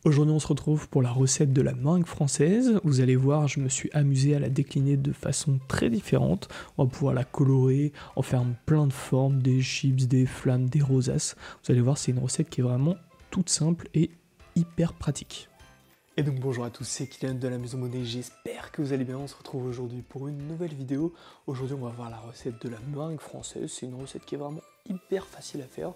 Aujourd'hui on se retrouve pour la recette de la meringue française. Vous allez voir, je me suis amusé à la décliner de façon très différente. On va pouvoir la colorer, en faire plein de formes, des chips, des flammes, des rosaces. Vous allez voir, c'est une recette qui est vraiment toute simple et hyper pratique. Et donc bonjour à tous, c'est Kylian de la Maison Monnaie, j'espère que vous allez bien. On se retrouve aujourd'hui pour une nouvelle vidéo. Aujourd'hui on va voir la recette de la meringue française. C'est une recette qui est vraiment hyper facile à faire.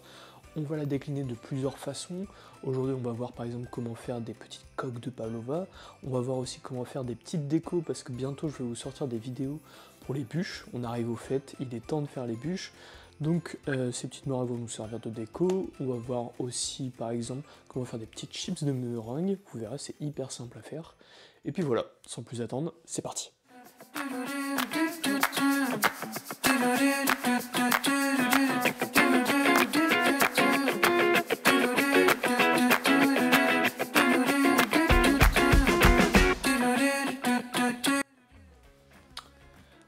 On va la décliner de plusieurs façons. Aujourd'hui, on va voir par exemple comment faire des petites coques de pavlova. On va voir aussi comment faire des petites décos parce que bientôt je vais vous sortir des vidéos pour les bûches. On arrive aux fêtes, il est temps de faire les bûches. Donc ces petites meringues vont nous servir de déco. On va voir aussi par exemple comment faire des petites chips de meringue. Vous verrez, c'est hyper simple à faire. Et puis voilà, sans plus attendre, c'est parti.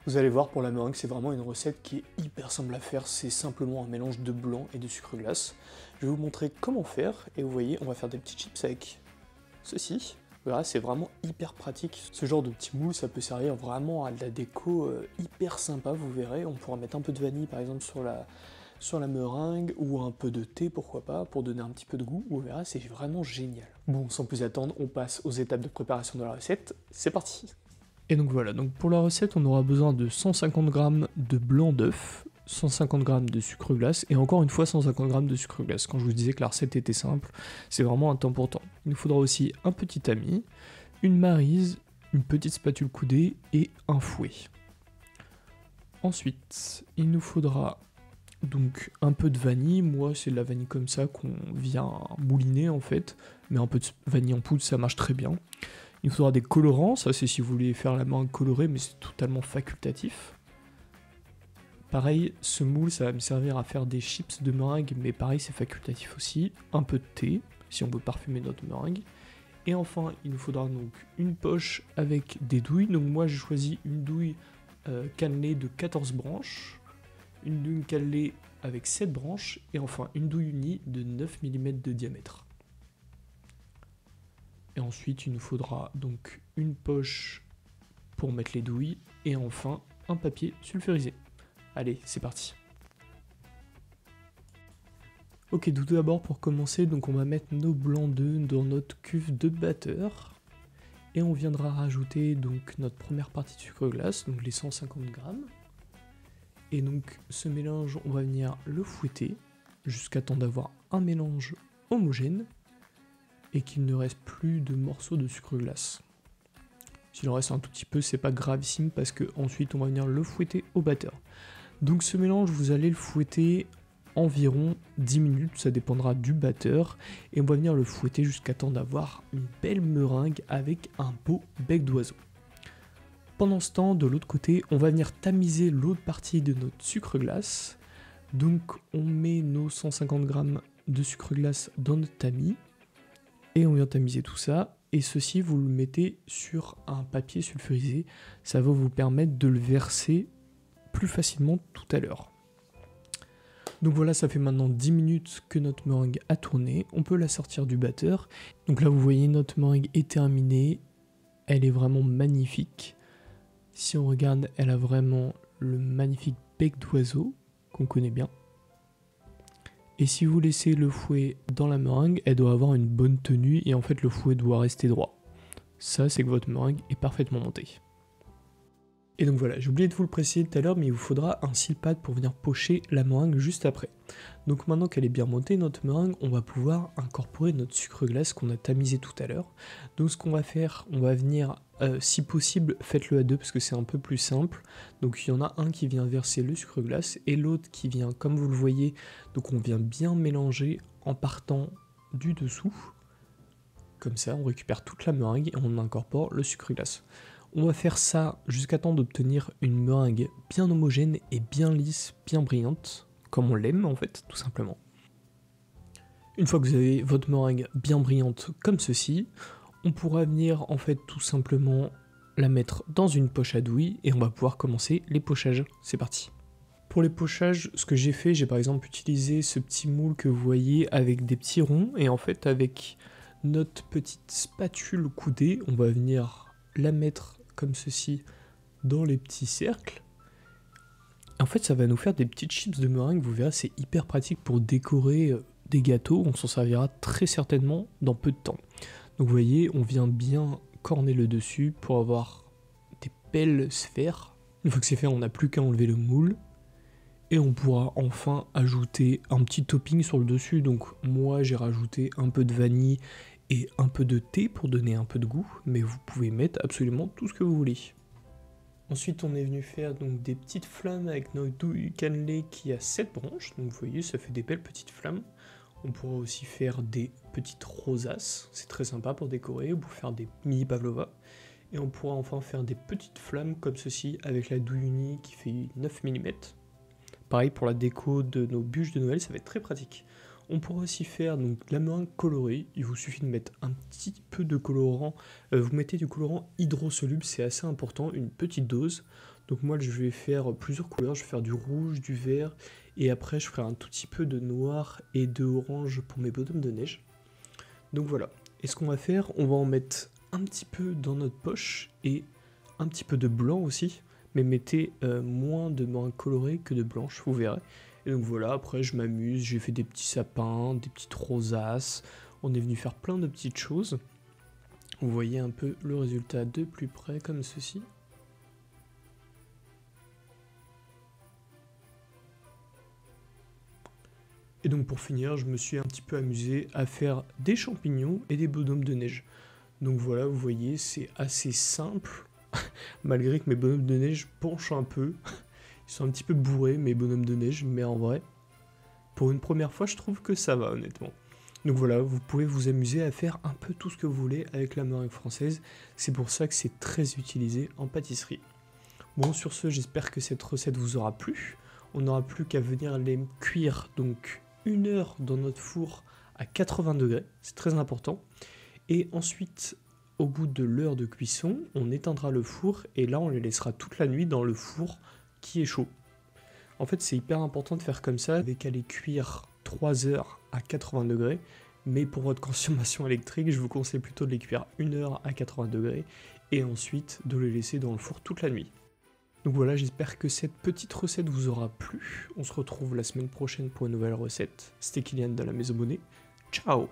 Vous allez voir, pour la meringue, c'est vraiment une recette qui est hyper simple à faire. C'est simplement un mélange de blanc et de sucre glace. Je vais vous montrer comment faire. Et vous voyez, on va faire des petits chips avec ceci. Voilà, c'est vraiment hyper pratique. Ce genre de petit moule, ça peut servir vraiment à de la déco hyper sympa, vous verrez. On pourra mettre un peu de vanille, par exemple, sur la meringue, ou un peu de thé, pourquoi pas, pour donner un petit peu de goût. Vous verrez, c'est vraiment génial. Bon, sans plus attendre, on passe aux étapes de préparation de la recette. C'est parti! Et donc voilà, donc pour la recette, on aura besoin de 150 g de blanc d'œuf, 150 g de sucre glace, et encore une fois 150 g de sucre glace. Quand je vous disais que la recette était simple, c'est vraiment un temps pour temps. Il nous faudra aussi un petit tamis, une maryse, une petite spatule coudée et un fouet. Ensuite, il nous faudra donc un peu de vanille. Moi, c'est de la vanille comme ça qu'on vient mouliner en fait, mais un peu de vanille en poudre, ça marche très bien. Il nous faudra des colorants, ça c'est si vous voulez faire la meringue colorée, mais c'est totalement facultatif. Pareil, ce moule, ça va me servir à faire des chips de meringue, mais pareil, c'est facultatif aussi. Un peu de thé, si on veut parfumer notre meringue. Et enfin, il nous faudra donc une poche avec des douilles. Donc moi, j'ai choisi une douille cannelée de 14 branches, une douille cannelée avec 7 branches, et enfin une douille unie de 9 mm de diamètre. Et ensuite, il nous faudra donc une poche pour mettre les douilles et enfin un papier sulfurisé. Allez, c'est parti. Ok, tout d'abord pour commencer, donc on va mettre nos blancs d'œufs dans notre cuve de batteur et on viendra rajouter donc notre première partie de sucre glace, donc les 150 g. Et donc ce mélange, on va venir le fouetter jusqu'à temps d'avoir un mélange homogène et qu'il ne reste plus de morceaux de sucre glace. S'il en reste un tout petit peu, c'est pas gravissime parce que ensuite on va venir le fouetter au batteur. Donc ce mélange, vous allez le fouetter environ 10 minutes, ça dépendra du batteur, et on va venir le fouetter jusqu'à temps d'avoir une belle meringue avec un beau bec d'oiseau. Pendant ce temps, de l'autre côté, on va venir tamiser l'autre partie de notre sucre glace. Donc on met nos 150 g de sucre glace dans notre tamis. Et on vient tamiser tout ça, et ceci vous le mettez sur un papier sulfurisé, ça va vous permettre de le verser plus facilement tout à l'heure. Donc voilà, ça fait maintenant 10 minutes que notre meringue a tourné, on peut la sortir du batteur. Donc là vous voyez, notre meringue est terminée, elle est vraiment magnifique. Si on regarde, elle a vraiment le magnifique bec d'oiseau qu'on connaît bien. Et si vous laissez le fouet dans la meringue, elle doit avoir une bonne tenue et en fait le fouet doit rester droit. Ça, c'est que votre meringue est parfaitement montée. Et donc voilà, j'ai oublié de vous le préciser tout à l'heure, mais il vous faudra un silpad pour venir pocher la meringue juste après. Donc maintenant qu'elle est bien montée, notre meringue, on va pouvoir incorporer notre sucre glace qu'on a tamisé tout à l'heure. Donc ce qu'on va faire, on va venir, si possible, faites-le à deux parce que c'est un peu plus simple. Donc il y en a un qui vient verser le sucre glace et l'autre qui vient, comme vous le voyez, donc on vient bien mélanger en partant du dessous. Comme ça, on récupère toute la meringue et on incorpore le sucre glace. On va faire ça jusqu'à temps d'obtenir une meringue bien homogène et bien lisse, bien brillante, comme on l'aime en fait, tout simplement. Une fois que vous avez votre meringue bien brillante comme ceci, on pourra venir en fait tout simplement la mettre dans une poche à douille et on va pouvoir commencer les pochages. C'est parti. Pour les pochages, ce que j'ai fait, j'ai par exemple utilisé ce petit moule que vous voyez avec des petits ronds et en fait avec notre petite spatule coudée, on va venir la mettre comme ceci dans les petits cercles. En fait, ça va nous faire des petites chips de meringue, vous verrez, c'est hyper pratique pour décorer des gâteaux, on s'en servira très certainement dans peu de temps. Donc vous voyez, on vient bien corner le dessus pour avoir des belles sphères. Une fois que c'est fait, on n'a plus qu'à enlever le moule. Et on pourra enfin ajouter un petit topping sur le dessus. Donc moi j'ai rajouté un peu de vanille et un peu de thé pour donner un peu de goût. Mais vous pouvez mettre absolument tout ce que vous voulez. Ensuite on est venu faire donc des petites flammes avec notre douille cannelée qui a 7 branches. Donc vous voyez ça fait des belles petites flammes. On pourra aussi faire des petites rosaces. C'est très sympa pour décorer ou pour faire des mini pavlova. Et on pourra enfin faire des petites flammes comme ceci avec la douille unie qui fait 9 mm. Pareil pour la déco de nos bûches de Noël, ça va être très pratique. On pourra aussi faire donc la meringue colorée. Il vous suffit de mettre un petit peu de colorant. Vous mettez du colorant hydrosoluble, c'est assez important, une petite dose. Donc moi je vais faire plusieurs couleurs, je vais faire du rouge, du vert, et après je ferai un tout petit peu de noir et de orange pour mes bonhommes de neige. Donc voilà. Et ce qu'on va faire, on va en mettre un petit peu dans notre poche et un petit peu de blanc aussi. Mais mettez moins de meringue colorée que de blanche, vous verrez. Et donc voilà, après je m'amuse, j'ai fait des petits sapins, des petites rosaces, on est venu faire plein de petites choses. Vous voyez un peu le résultat de plus près comme ceci. Et donc pour finir, je me suis un petit peu amusé à faire des champignons et des bonhommes de neige. Donc voilà, vous voyez, c'est assez simple. Malgré que mes bonhommes de neige penchent un peu. Ils sont un petit peu bourrés, mes bonhommes de neige, mais en vrai, pour une première fois, je trouve que ça va, honnêtement. Donc voilà, vous pouvez vous amuser à faire un peu tout ce que vous voulez avec la meringue française. C'est pour ça que c'est très utilisé en pâtisserie. Bon, sur ce, j'espère que cette recette vous aura plu. On n'aura plus qu'à venir les cuire, donc 1 heure dans notre four à 80 degrés. C'est très important. Et ensuite, au bout de l'heure de cuisson, on éteindra le four et là on les laissera toute la nuit dans le four qui est chaud. En fait c'est hyper important de faire comme ça, avec à les cuire 3 heures à 80 degrés, mais pour votre consommation électrique, je vous conseille plutôt de les cuire 1 heure à 80 degrés et ensuite de les laisser dans le four toute la nuit. Donc voilà, j'espère que cette petite recette vous aura plu. On se retrouve la semaine prochaine pour une nouvelle recette. C'était Kylian de la Maison Bonnet. Ciao!